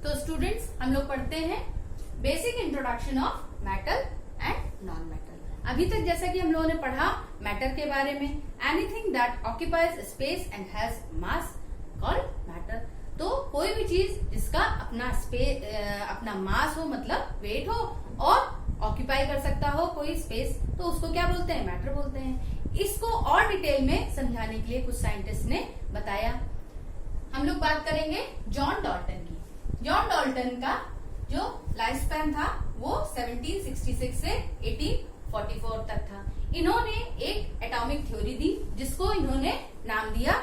तो स्टूडेंट्स हम लोग पढ़ते हैं basic introduction of matter and non matter. अभी तक जैसा कि हम लोगों ने पढ़ा मैटर के बारे में, anything that occupies space and has mass called matter. तो कोई भी चीज जिसका अपना मास हो, मतलब वेट हो, और ऑक्यूपाई कर सकता हो कोई स्पेस, तो उसको क्या बोलते हैं? मैटर बोलते हैं। इसको और डिटेल में समझाने के लिए कुछ साइंटिस्ट ने बताया। हम लोग बात करेंगे जॉन डाल्टन की। जॉन डाल्टन का जो लाइफ स्पैन था वो 1766 से 1844 तक था। इन्होंने एक एटॉमिक थ्योरी दी जिसको इन्होंने नाम दिया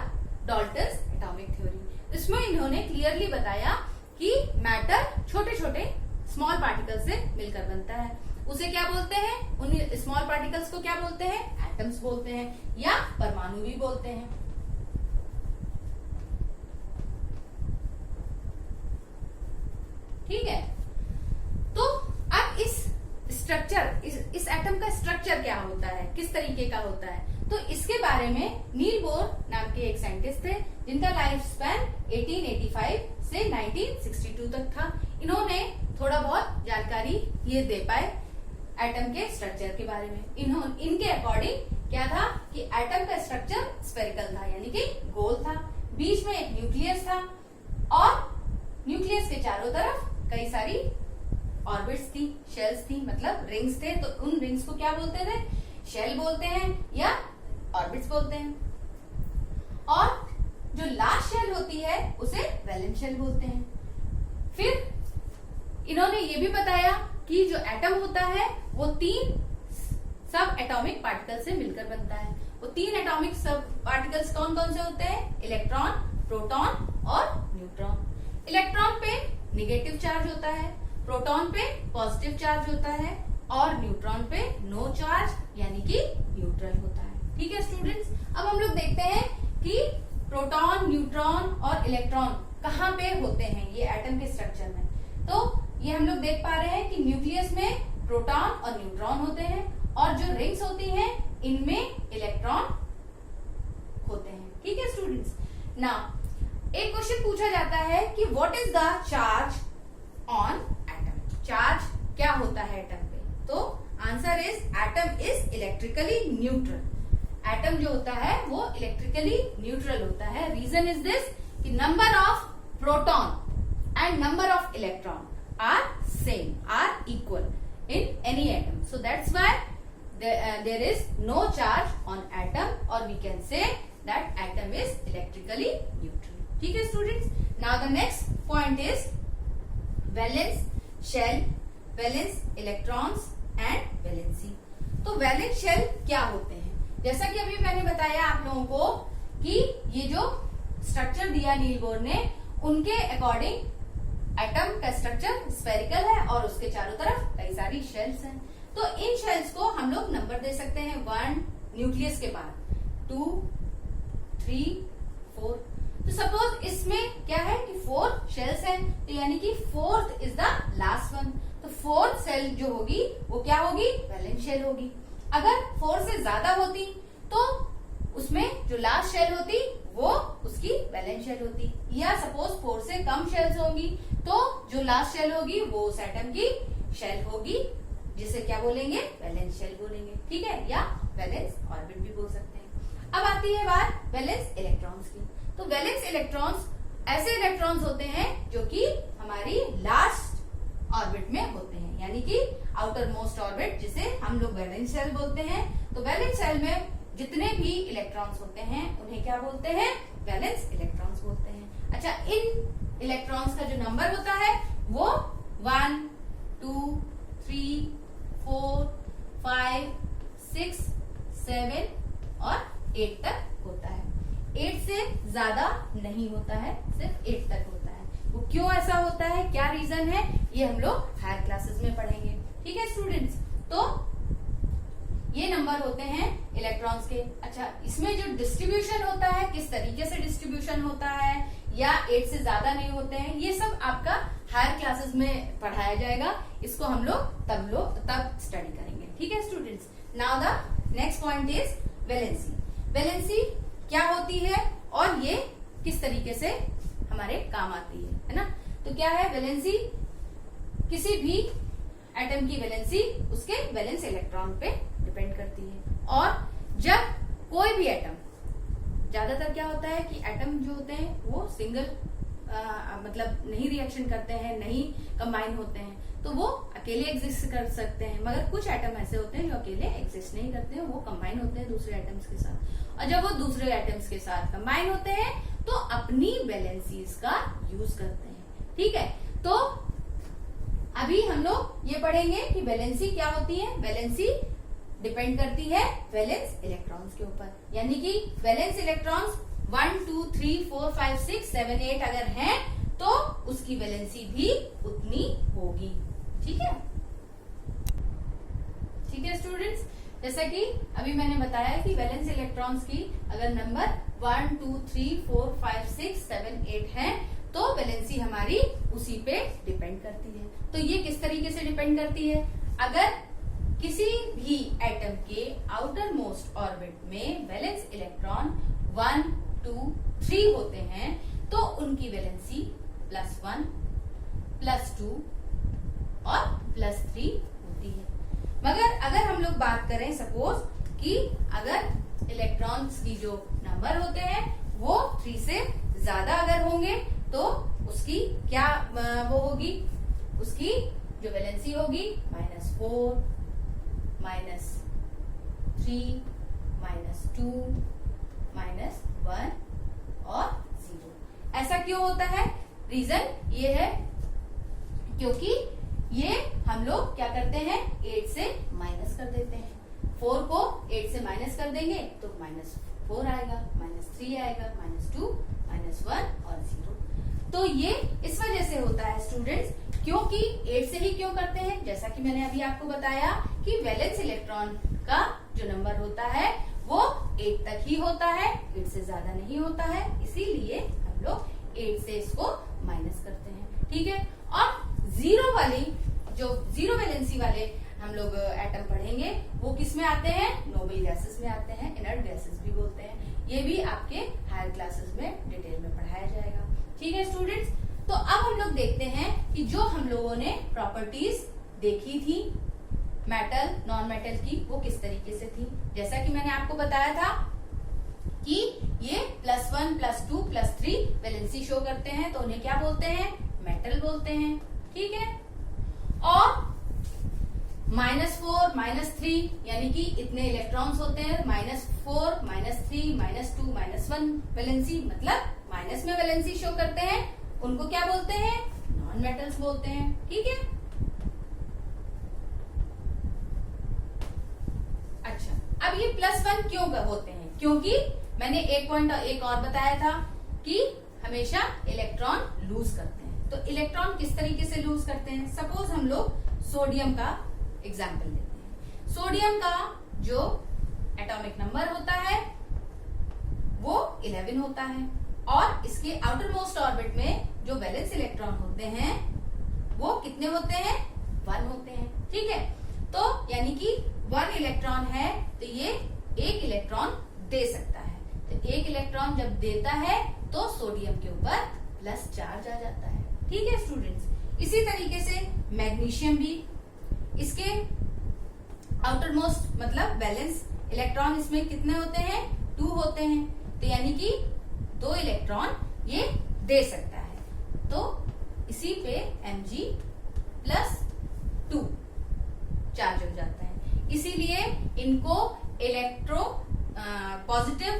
डाल्टन्स एटॉमिक थ्योरी। इसमें इन्होंने क्लियरली बताया कि मैटर छोटे छोटे स्मॉल पार्टिकल से मिलकर बनता है। उसे क्या बोलते हैं? उन स्मॉल पार्टिकल्स को क्या बोलते हैं? एटम्स बोलते हैं या परमाणु भी बोलते हैं। ठीक है, तो अब इस एटम का स्ट्रक्चर क्या होता है, किस तरीके का होता है, तो इसके बारे में नील बोर नाम के एक साइंटिस्ट थे जिनका लाइफ स्पैन 1885 से 1962 तक था। इन्होंने थोड़ा बहुत जानकारी ये दे पाए एटम के स्ट्रक्चर के बारे में। इनके अकॉर्डिंग क्या था कि एटम का स्ट्रक्चर स्फेरिकल था, यानी कि गोल था। बीच में एक न्यूक्लियस था और न्यूक्लियस के चारों तरफ कई सारी ऑर्बिट्स थी, शेल्स थी, मतलब रिंग्स थे। तो उन रिंग्स को क्या बोलते थे? शेल बोलते हैं या ऑर्बिट्स बोलते हैं। और जो लास्ट शेल होती है उसे वैलेंस शेल बोलते हैं। फिर इन्होंने ये भी बताया कि जो एटम होता है वो 3 सब एटॉमिक पार्टिकल से मिलकर बनता है। वो 3 एटॉमिक सब पार्टिकल्स कौन कौन से होते हैं? इलेक्ट्रॉन, प्रोटॉन और न्यूट्रॉन। इलेक्ट्रॉन पे नेगेटिव चार्ज होता है, प्रोटॉन पे पॉजिटिव चार्ज होता है और न्यूट्रॉन पे नो चार्ज यानी कि न्यूट्रल होता है। ठीक है स्टूडेंट्स, अब हम लोग देखते हैं कि प्रोटॉन, न्यूट्रॉन और इलेक्ट्रॉन कहाँ पे होते हैं ये एटम के स्ट्रक्चर में। तो ये हम लोग देख पा रहे हैं कि न्यूक्लियस में प्रोटॉन और न्यूट्रॉन होते हैं और जो रिंग्स होती हैं इनमें इलेक्ट्रॉन होते हैं। ठीक है स्टूडेंट्स, नाउ एक क्वेश्चन पूछा जाता है कि what is the charge on atom. Charge क्या होता है एटम पे? तो answer is atom is electrically neutral. Atom जो होता है वो इलेक्ट्रिकली न्यूट्रल होता है। रीजन इज दिस कि number of proton and number of electron are same, are equal in any atom, so that's why there is no charge on atom or we can say that atom is electrically neutral. ठीक है students, now the next point is valence shell, valence electrons and valency. तो valence shell क्या होते हैं? जैसा कि अभी मैंने बताया आप लोगों को कि ये जो स्ट्रक्चर दिया नील बोर ने, उनके अकॉर्डिंग एटम का स्ट्रक्चर स्फेरिकल है और उसके चारों तरफ कई सारी शेल्स हैं। तो इन शेल्स को हम लोग नंबर दे सकते हैं 1 न्यूक्लियस के बाद, 2, 3, 4। तो सपोज इसमें क्या है कि 4 शेल्स हैं, तो यानी कि 4th is the last one. तो 4th शेल जो होगी वो क्या होगी? वैलेंस शेल होगी। अगर 4 से ज्यादा होती तो उसमें जो लास्ट शेल होती वो उसकी वैलेंस शेल होती, या सपोज 4 से कम शेल्स होंगी तो जो लास्ट शेल होगी वो उस एटम की शेल होगी, जिसे क्या बोलेंगे? वैलेंस शेल बोलेंगे। ठीक है, या वैलेंस ऑर्बिट भी बोल सकते हैं। अब आती है बात वैलेंस इलेक्ट्रॉन्स की। तो वैलेंस इलेक्ट्रॉन्स ऐसे इलेक्ट्रॉन्स होते हैं जो कि हमारी लास्ट ऑर्बिट में होते हैं, यानी कि आउटर मोस्ट ऑर्बिट, जिसे हम लोग वैलेंस शेल बोलते हैं। तो वैलेंस शेल में जितने भी इलेक्ट्रॉन्स होते हैं उन्हें क्या बोलते हैं? वैलेंस इलेक्ट्रॉन्स बोलते हैं। अच्छा, इन इलेक्ट्रॉन्स का जो नंबर होता है वो 1, 2, 3, 4, 5, 6, 7 और 8 तक होता है। 8 से ज्यादा नहीं होता है, सिर्फ 8 तक होता है। वो क्यों ऐसा होता है, क्या रीजन है, ये हम लोग हायर क्लासेस में पढ़ेंगे। ठीक है स्टूडेंट्स, तो ये नंबर होते हैं इलेक्ट्रॉन्स के। अच्छा, इसमें जो डिस्ट्रीब्यूशन होता है, किस तरीके से डिस्ट्रीब्यूशन होता है, या 8 से ज्यादा नहीं होते हैं, ये सब आपका हायर क्लासेस में पढ़ाया जाएगा। इसको हम लोग तब स्टडी करेंगे। ठीक है students, now the next point is valency. Valency क्या होती है और ये किस तरीके से हमारे काम आती है ना? तो तो क्या है, वैलेंसी किसी भी एटम की वैलेंसी उसके वैलेंस इलेक्ट्रॉन पे डिपेंड करती है। और जब कोई भी एटम, ज्यादातर क्या होता है कि एटम जो होते हैं वो सिंगल मतलब नहीं रिएक्शन करते हैं, नहीं कंबाइन होते हैं, तो वो अकेले एग्जिस्ट कर सकते हैं। मगर कुछ एटम ऐसे होते हैं जो अकेले एग्जिस्ट नहीं करते हैं, वो कंबाइन होते हैं दूसरे एटम्स के साथ। और जब वो दूसरे एटम्स के साथ कंबाइन होते हैं तो अपनी वैलेंसीज का यूज करते हैं। ठीक है, तो अभी हम लोग ये पढ़ेंगे कि वैलेंसी क्या होती है। वैलेंसी डिपेंड करती है वैलेंस इलेक्ट्रॉन्स के ऊपर, यानी कि वैलेंस इलेक्ट्रॉन्स 1 2 3 4 5 6 7 8 अगर हैं तो उसकी वैलेंसी भी उतनी होगी। ठीक है, ठीक है स्टूडेंट्स, जैसा कि अभी मैंने बताया कि वैलेंस इलेक्ट्रॉन्स की अगर नंबर 1 2 3 4 5 6 7 8 है तो वैलेंसी हमारी उसी पे डिपेंड करती है। तो ये किस तरीके से डिपेंड करती है, अगर किसी भी एटम के आउटर मोस्ट ऑर्बिट में वैलेंस इलेक्ट्रॉन 1 2 3 होते हैं तो उनकी वैलेंसी +1 +2 और +3 होती है। मगर अगर हम लोग बात करें सपोज कि अगर इलेक्ट्रॉन्स की जो नंबर होते हैं वो 3 से ज्यादा अगर होंगे तो उसकी क्या वो होगी, उसकी जो वैलेंसी होगी -4 -3 -2 -1 और 0। ऐसा क्यों होता है, रीजन ये है क्योंकि ये हम लोग क्या करते हैं 8 से माइनस कर देते हैं। 4 को 8 से माइनस कर देंगे तो -4 आएगा, -3 आएगा, -2 -1 और 0। तो ये इस वजह से होता है स्टूडेंट्स, क्योंकि 8 से ही क्यों करते हैं, जैसा कि मैंने अभी आपको बताया कि वैलेंस इलेक्ट्रॉन का जो नंबर होता है वो 8 तक ही होता है, 8 से ज्यादा नहीं होता है, इसीलिए हम लोग 8 से इसको माइनस करते हैं। ठीक है, और जीरो वाली जो जीरो वैलेंसी वाले हम लोग एटम पढ़ेंगे वो किस में आते हैं, नोबल गैसेस में आते हैं, इनर्ट गैसेस भी बोलते हैं। ये भी आपके हायर क्लासेस में डिटेल में पढ़ाया जाएगा। ठीक है स्टूडेंट्स, तो अब हम लोग देखते हैं कि जो हम लोगों ने प्रॉपर्टीज देखी थी मेटल नॉन मेटल की वो किस तरीके से थी। जैसा कि मैंने आपको बताया था कि ये +1 +2 +3 वैलेंसी शो करते हैं तो उन्हें क्या बोलते हैं, मेटल बोलते हैं। ठीक है, और -4 -3 यानी कि इतने इलेक्ट्रॉन्स होते हैं, -4 -3 -2 -1 वैलेंसी, मतलब माइनस में वैलेंसी शो करते हैं, उनको क्या बोलते हैं, नॉन मेटल्स बोलते हैं। ठीक है, अच्छा अब ये +1 क्यों होते हैं, क्योंकि मैंने एक पॉइंट एक और बताया था कि हमेशा इलेक्ट्रॉन लूज करते हैं। तो इलेक्ट्रॉन किस तरीके से लूज करते हैं, सपोज हम लोग सोडियम का एग्जाम्पल लेते हैं। सोडियम का जो एटॉमिक नंबर होता है वो 11 होता है और इसके आउटर मोस्ट ऑर्बिट में जो वैलेंस इलेक्ट्रॉन होते हैं वो कितने होते हैं, 1 होते हैं। ठीक है, तो यानी कि 1 इलेक्ट्रॉन है तो ये 1 इलेक्ट्रॉन दे सकता है। तो 1 इलेक्ट्रॉन जब देता है तो सोडियम के ऊपर प्लस चार्ज आ जाता है। ठीक है स्टूडेंट्स, इसी तरीके से मैग्नीशियम भी, इसके आउटर मोस्ट मतलब बैलेंस इलेक्ट्रॉन इसमें कितने होते हैं, 2 होते हैं। तो यानी कि 2 इलेक्ट्रॉन ये दे सकता है। तो इसी पे Mg+2 चार्ज हो जाता है, इसीलिए इनको इलेक्ट्रो पॉजिटिव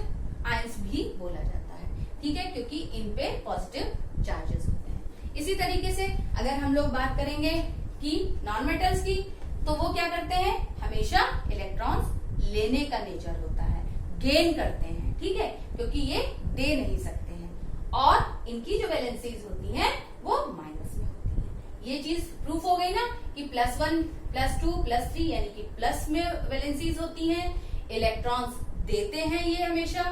आयंस भी बोला जाता है। ठीक है, क्योंकि इन पे पॉजिटिव चार्जेस होते हैं। इसी तरीके से अगर हम लोग बात करेंगे कि नॉन मेटल्स की, तो वो क्या करते हैं, हमेशा इलेक्ट्रॉन्स लेने का नेचर होता है, गेन करते हैं। ठीक है, क्योंकि ये दे नहीं सकते हैं और इनकी जो वैलेंसीज होती हैं वो माइनस में होती है। ये चीज प्रूफ हो गई ना कि +1 +2 +3 यानी कि प्लस में वैलेंसीज होती हैं, इलेक्ट्रॉन्स देते हैं ये हमेशा,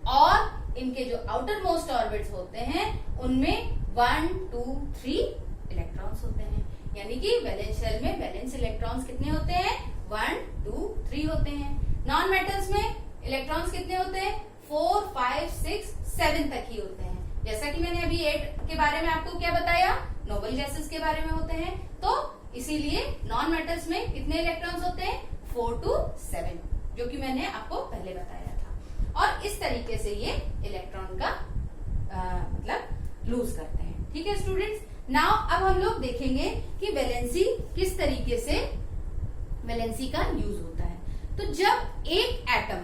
और इनके जो आउटर मोस्ट ऑर्बिट्स होते हैं उनमें 1 2 3 इलेक्ट्रॉन्स होते हैं। यानी कि वैलेंस शेल में वैलेंस इलेक्ट्रॉन्स कितने होते हैं, 1 2 3 होते हैं। नॉन मेटल्स में इलेक्ट्रॉन्स कितने होते हैं, 4 5 6 7 तक ही होते हैं। जैसा कि मैंने अभी 8 के बारे में आपको क्या बताया, नोबल गैसेस के बारे में होते हैं। तो इसीलिए नॉन मेटल्स में कितने इलेक्ट्रॉन्स होते हैं? 4 to 7, जो कि मैंने आपको पहले बताया था। और इस तरीके से ये इलेक्ट्रॉन का मतलब लूज करते हैं। ठीक है स्टूडेंट्स, नाउ अब हम लोग देखेंगे कि वैलेंसी किस तरीके से वैलेंसी का यूज होता है। तो जब एक एटम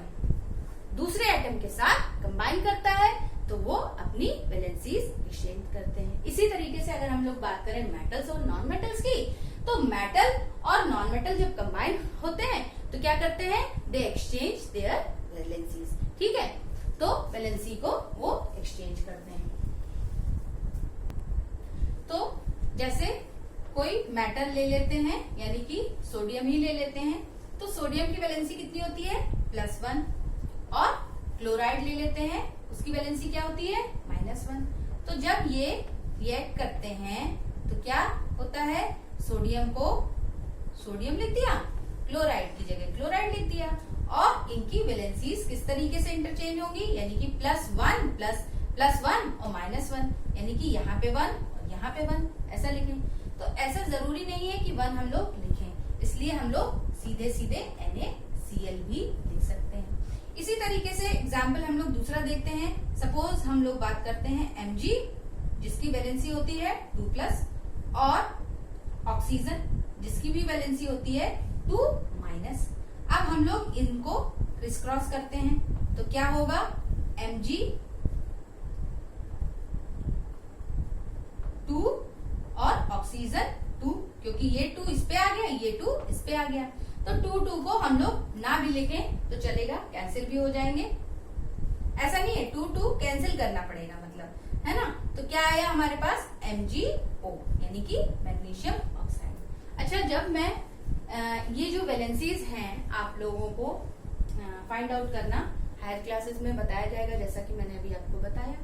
दूसरे एटम के साथ कंबाइन करता है तो वो अपनी वैलेंसीज एक्सचेंज करते हैं। इसी तरीके से अगर हम लोग बात करें मेटल्स और नॉन मेटल्स की, तो मेटल और नॉन मेटल जब कंबाइन होते हैं तो क्या करते हैं? दे एक्सचेंज देयर वैलेंसीज। ठीक है, तो वैलेंसी को वो एक्सचेंज करते हैं। तो जैसे कोई मेटल ले लेते हैं, यानी कि सोडियम ही ले लेते हैं, तो सोडियम की वैलेंसी कितनी होती है? +1। और क्लोराइड ले लेते हैं, उसकी वैलेंसी क्या होती है? -1। तो जब ये रिएक्ट करते हैं तो क्या होता है? सोडियम को सोडियम लिख दिया, क्लोराइड की जगह क्लोराइड लिख दिया, और इनकी वैलेंसीज किस तरीके से इंटरचेंज होंगी? यानी कि +1 और -1, यानी कि यहाँ पे 1 और यहाँ पे 1 ऐसा लिखें। तो ऐसा जरूरी नहीं है कि 1 हम लोग लिखें, इसलिए हम लोग सीधे सीधे NaCl भी लिख सकते हैं। इसी तरीके से एग्जाम्पल हम लोग दूसरा देखते हैं। सपोज हम लोग बात करते हैं Mg, जिसकी वैलेंसी होती है 2+, और ऑक्सीजन जिसकी भी वैलेंसी होती है 2-। अब हम लोग इनको क्रिस क्रॉस करते हैं तो क्या होगा? Mg 2 और ऑक्सीजन 2, क्योंकि ये 2 इस पे आ गया, ये 2 इस पे आ गया, तो 2 को हम लोग ना भी लिखें तो चलेगा, कैंसिल भी हो जाएंगे। ऐसा नहीं है, 2 कैंसिल करना पड़ेगा, मतलब है ना। तो क्या आया हमारे पास? MgO, यानी कि मैग्नीशियम ऑक्साइड। अच्छा, जब मैं ये जो वैलेंसीज हैं आप लोगों को फाइंड आउट करना हायर क्लासेस में बताया जाएगा, जैसा कि मैंने अभी आपको बताया,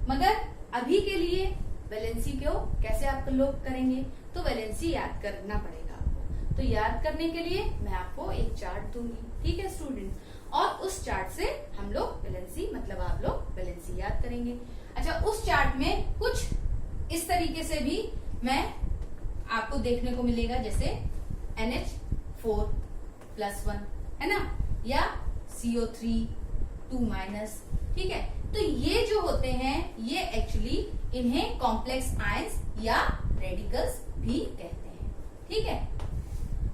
मगर अभी के लिए वैलेंसी को कैसे आप लोग करेंगे? तो वैलेंसी याद करना पड़ेगा आपको। तो याद करने के लिए मैं आपको एक चार्ट दूंगी, ठीक है स्टूडेंट, और उस चार्ट से हम लोग वैलेंसी मतलब आप लोग वैलेंसी याद करेंगे। अच्छा, उस चार्ट में कुछ इस तरीके से भी मैं आपको देखने को मिलेगा, जैसे NH4+1 है ना, या CO3 2-। ठीक है, तो ये जो होते हैं ये एक्चुअली इन्हें कॉम्प्लेक्स आयंस या रेडिकल्स भी कहते हैं। ठीक है,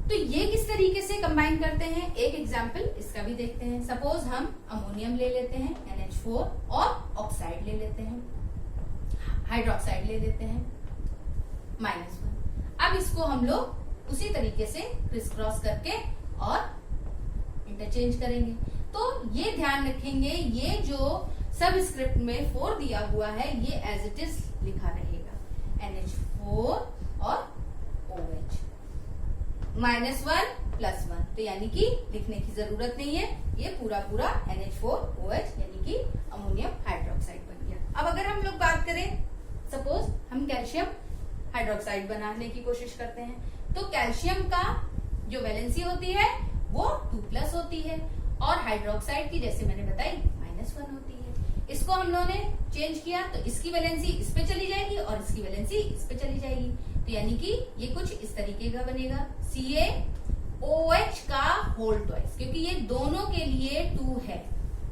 तो ये किस तरीके से कंबाइन करते हैं? एक एग्जांपल इसका भी देखते हैं। सपोज हम अमोनियम ले लेते हैं NH4 और ऑक्साइड ले लेते हैं, हाइड्रोक्साइड ले लेते हैं -1। अब इसको हम लोग उसी तरीके से क्रिस क्रॉस करके और इंटरचेंज करेंगे। तो ये ध्यान रखेंगे, ये जो सब स्क्रिप्ट में 4 दिया हुआ है ये एज इट इज लिखा रहेगा, NH4 और OH -1+1, तो यानी कि लिखने की जरूरत नहीं है, ये पूरा पूरा NH4OH यानी कि अमोनियम हाइड्रोक्साइड बन गया। अब अगर हम लोग बात करें, सपोज हम कैल्शियम हाइड्रोक्साइड बनाने की कोशिश करते हैं, तो कैल्शियम का जो वैलेंसी होती है वो 2+ होती है, और हाइड्रोक्साइड की जैसे मैंने बताई -1 होती है। इसको हम लोगों ने चेंज किया तो इसकी वैलेंसी इस पे चली जाएगी और इसकी वैलेंसी इस पे चली जाएगी, तो यानी कि ये कुछ इस तरीके का बनेगा, CaOH का होल ट्वाइस, क्योंकि ये दोनों के लिए 2 है।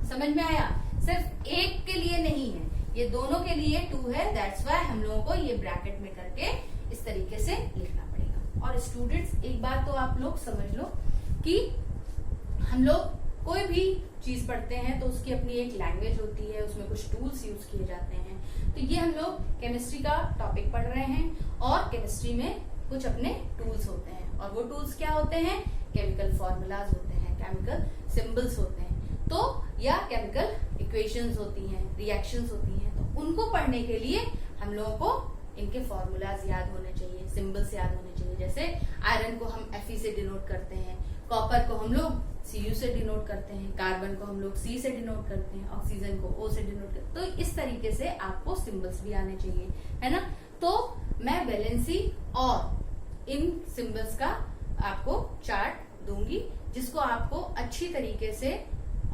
समझ में आया? सिर्फ एक के लिए नहीं है, ये दोनों के लिए 2 है। दैट्स वाई हम लोगों को ये ब्रैकेट में करके इस तरीके से लिखना पड़ेगा। और स्टूडेंट्स एक बात तो आप लोग समझ लो कि हम लोग कोई भी चीज पढ़ते हैं तो उसकी अपनी एक लैंग्वेज होती है, उसमें कुछ टूल्स यूज किए जाते हैं। तो ये हम लोग केमिस्ट्री का टॉपिक पढ़ रहे हैं, और केमिस्ट्री में कुछ अपने टूल्स होते हैं, और वो टूल्स क्या होते हैं? केमिकल फॉर्मूलाज होते हैं, केमिकल सिंबल्स होते हैं, तो या केमिकल इक्वेशंस होती हैं, रिएक्शंस होती हैं। तो उनको पढ़ने के लिए हम लोगों को इनके फॉर्मूलाज याद होने चाहिए, सिंबल्स याद होने चाहिए। जैसे आयरन को हम Fe से डिनोट करते हैं, कॉपर को हम लोग Cu से डिनोट करते हैं, कार्बन को हम लोग C से डिनोट करते हैं, ऑक्सीजन को O से डिनोट करते हैं। तो इस तरीके से आपको सिंबल्स भी आने चाहिए, है ना। तो मैं वैलेंसी और इन सिंबल्स का आपको चार्ट दूंगी, जिसको आपको अच्छी तरीके से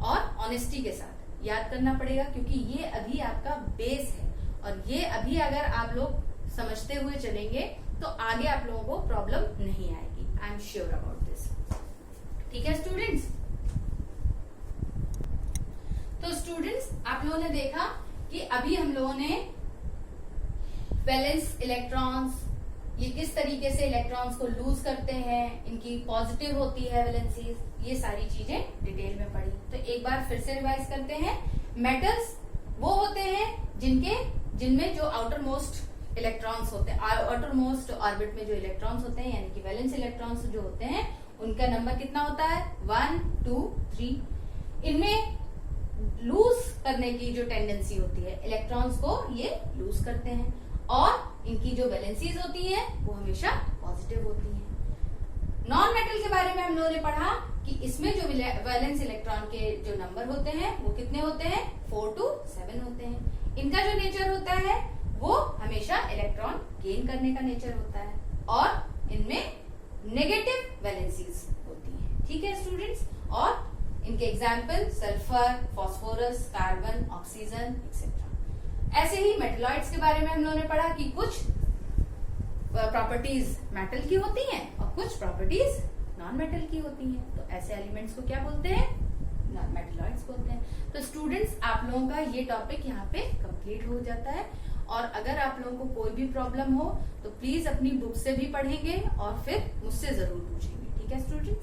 और ऑनेस्टी के साथ याद करना पड़ेगा, क्योंकि ये अभी आपका बेस है, और ये अभी अगर आप लोग समझते हुए चलेंगे तो आगे आप लोगों को प्रॉब्लम नहीं आएगी। I am sure about this. ठीक है स्टूडेंट्स। तो स्टूडेंट्स आप लोगों ने देखा कि अभी हम लोगों ने वैलेंस इलेक्ट्रॉन्स, ये किस तरीके से इलेक्ट्रॉन्स को लूज करते हैं, इनकी पॉजिटिव होती है वैलेंसीज, ये सारी चीजें डिटेल में पढ़ी। तो एक बार फिर से रिवाइज करते हैं। मेटल्स वो होते हैं जिनमें जो आउटर मोस्ट इलेक्ट्रॉन्स होते हैं, आउटर मोस्ट ऑर्बिट में जो इलेक्ट्रॉन्स होते हैं यानी कि वैलेंस इलेक्ट्रॉन्स जो होते हैं उनका नंबर कितना होता है 1, 2, 3। इनमें लूज करने की जो टेंडेंसी होती है, इलेक्ट्रॉन्स को ये लूज करते हैं और इनकी जो वैलेंसीज होती है वो हमेशा पॉजिटिव होती है। नॉन मेटल के बारे में हम लोगों ने पढ़ा कि इसमें जो वैलेंस इलेक्ट्रॉन के जो नंबर होते हैं वो कितने होते हैं 4 to 7 होते हैं। इनका जो नेचर होता है वो हमेशा इलेक्ट्रॉन गेन करने का नेचर होता है और इनमें नेगेटिव वैलेंसीज होती है। ठीक है स्टूडेंट्स। और इनके example sulphur, phosphorus, carbon, oxygen etcetera. ऐसे ही मेटलॉइड्स के बारे में हम लोगों ने पढ़ा कि कुछ प्रॉपर्टीज मेटल की होती हैं और कुछ प्रॉपर्टीज नॉन मेटल की होती हैं। तो ऐसे एलिमेंट्स को क्या बोलते हैं मेटलॉइड्स बोलते हैं। तो स्टूडेंट्स आप लोगों का ये टॉपिक यहाँ पे कंप्लीट हो जाता है और अगर आप लोगों को कोई भी प्रॉब्लम हो तो प्लीज अपनी बुक से भी पढ़ेंगे और फिर मुझसे जरूर पूछेंगे। ठीक है स्टूडेंट्स।